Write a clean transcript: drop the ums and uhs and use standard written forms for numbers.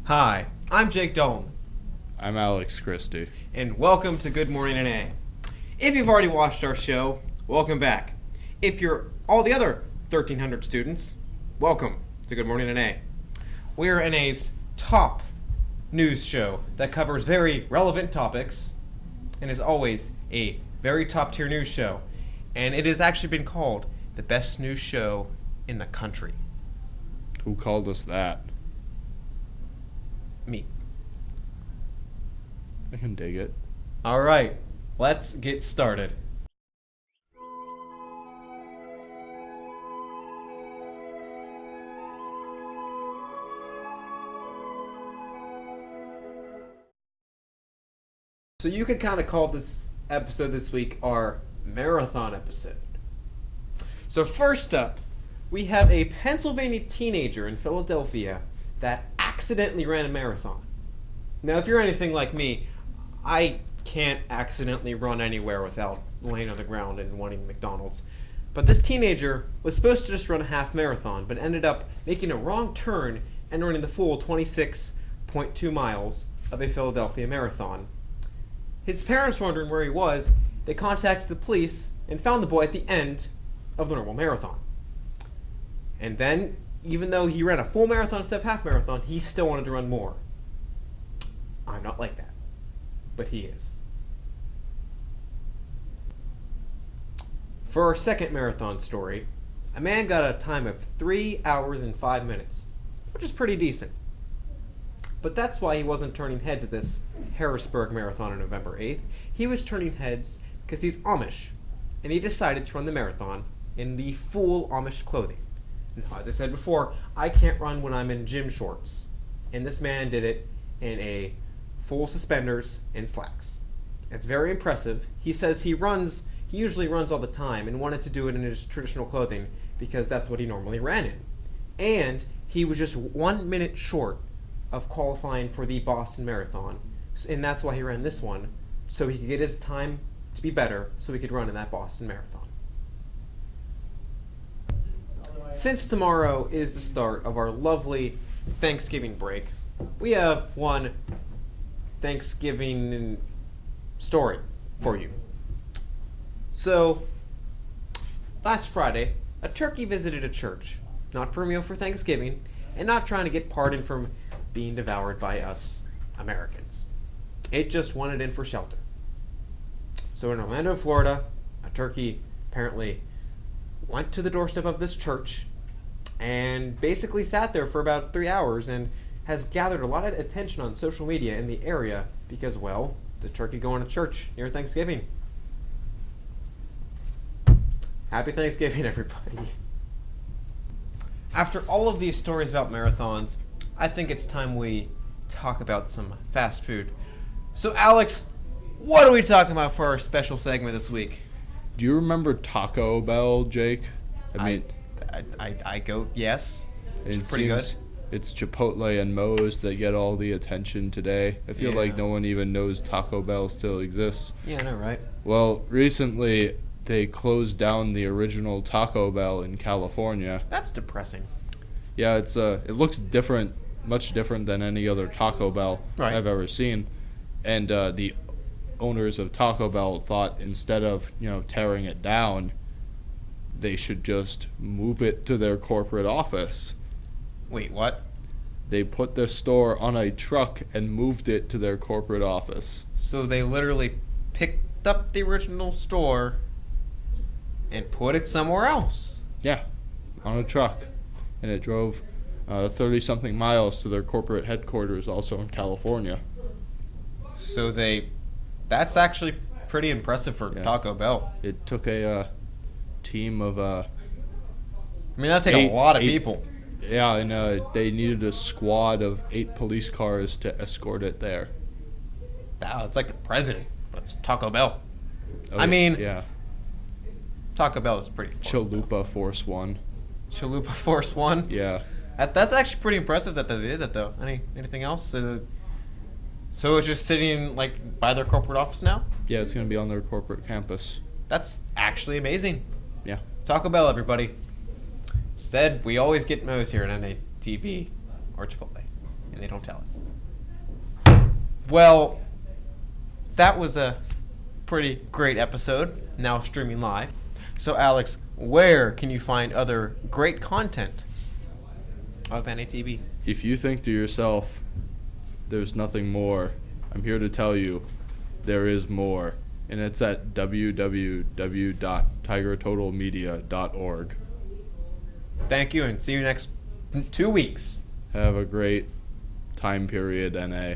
Hi, I'm Jake Dolan, I'm Alex Christie. and welcome to Good Morning NA. If you've already watched our show, welcome back. If you're all the other 1,300 students, welcome to Good Morning NA. We're NA's top news show that covers very relevant topics and is always a very top tier news show. And it has actually been called the best news show in the country. Who called us that? Me. I can dig it. All right, let's get started. So you could kind of call this episode this week our marathon episode. So first up, we have a Pennsylvania teenager in Philadelphia that accidentally ran a marathon. Now, if you're anything like me, I can't accidentally run anywhere without laying on the ground and wanting McDonald's. But this teenager was supposed to just run a half marathon, but ended up making a wrong turn and running the full 26.2 miles of a Philadelphia marathon. His parents were wondering where he was. They contacted the police and found the boy at the end of the normal marathon. And then, even though he ran a full marathon instead of half marathon, he still wanted to run more. I'm not like that, but he is. For our second marathon story, a man got a time of 3 hours and 5 minutes, which is pretty decent. But that's why he wasn't turning heads at this Harrisburg Marathon on November 8th. He was turning heads because he's Amish, and he decided to run the marathon in the full Amish clothing. Now, as I said before, I can't run when I'm in gym shorts, and this man did it in a full suspenders and slacks. It's very impressive. He says he usually runs all the time, and wanted to do it in his traditional clothing because that's what he normally ran in. And he was just 1 minute short of qualifying for the Boston Marathon, and that's why he ran this one, so he could get his time to be better, so he could run in that Boston Marathon. Since tomorrow is the start of our lovely Thanksgiving break, we have one Thanksgiving story for you. So, last Friday, a turkey visited a church, not for a meal for Thanksgiving, and not trying to get pardoned from being devoured by us Americans. It just wanted in for shelter. So in Orlando, Florida, a turkey apparently went to the doorstep of this church and basically sat there for about 3 hours and has gathered a lot of attention on social media in the area because, well, the turkey going to church near Thanksgiving. Happy Thanksgiving, everybody. After all of these stories about marathons, I think it's time we talk about some fast food. So, Alex, what are we talking about for our special segment this week? Do you remember Taco Bell, Jake? I go, yes. It Pretty good. seems it's Chipotle and Moe's that get all the attention today. I feel like no one even knows Taco Bell still exists. Yeah, I know, right? Well, recently they closed down the original Taco Bell in California. That's depressing. Yeah, it looks different, much different than any other Taco Bell Right. I've ever seen. And the owners of Taco Bell thought instead of, tearing it down, they should just move it to their corporate office. Wait, what? They put their store on a truck and moved it to their corporate office. So they literally picked up the original store and put it somewhere else. Yeah, on a truck. And it drove 30-something miles to their corporate headquarters also in California. So that's actually pretty impressive for Taco Bell. It took a team of... I mean, that'd take a lot of people. Yeah, and they needed a squad of 8 police cars to escort it there. Wow, it's like the president, but it's Taco Bell. Oh, I mean, yeah. Taco Bell is pretty important. Chalupa Force One. Chalupa Force One? Yeah. That's actually pretty impressive that they did that, though. Anything else? So it's just sitting, like, by their corporate office now? Yeah, it's going to be on their corporate campus. That's actually amazing. Yeah. Taco Bell, everybody. Instead, we always get Moe's here at NATV or Chipotle. and they don't tell us. Well, that was a pretty great episode, now streaming live. So, Alex, where can you find other great content of NATV? If you think to yourself, there's nothing more, I'm here to tell you, there is more. And it's at www.tigertotalmedia.org. Thank you, and see you next 2 weeks. Have a great time period, NA.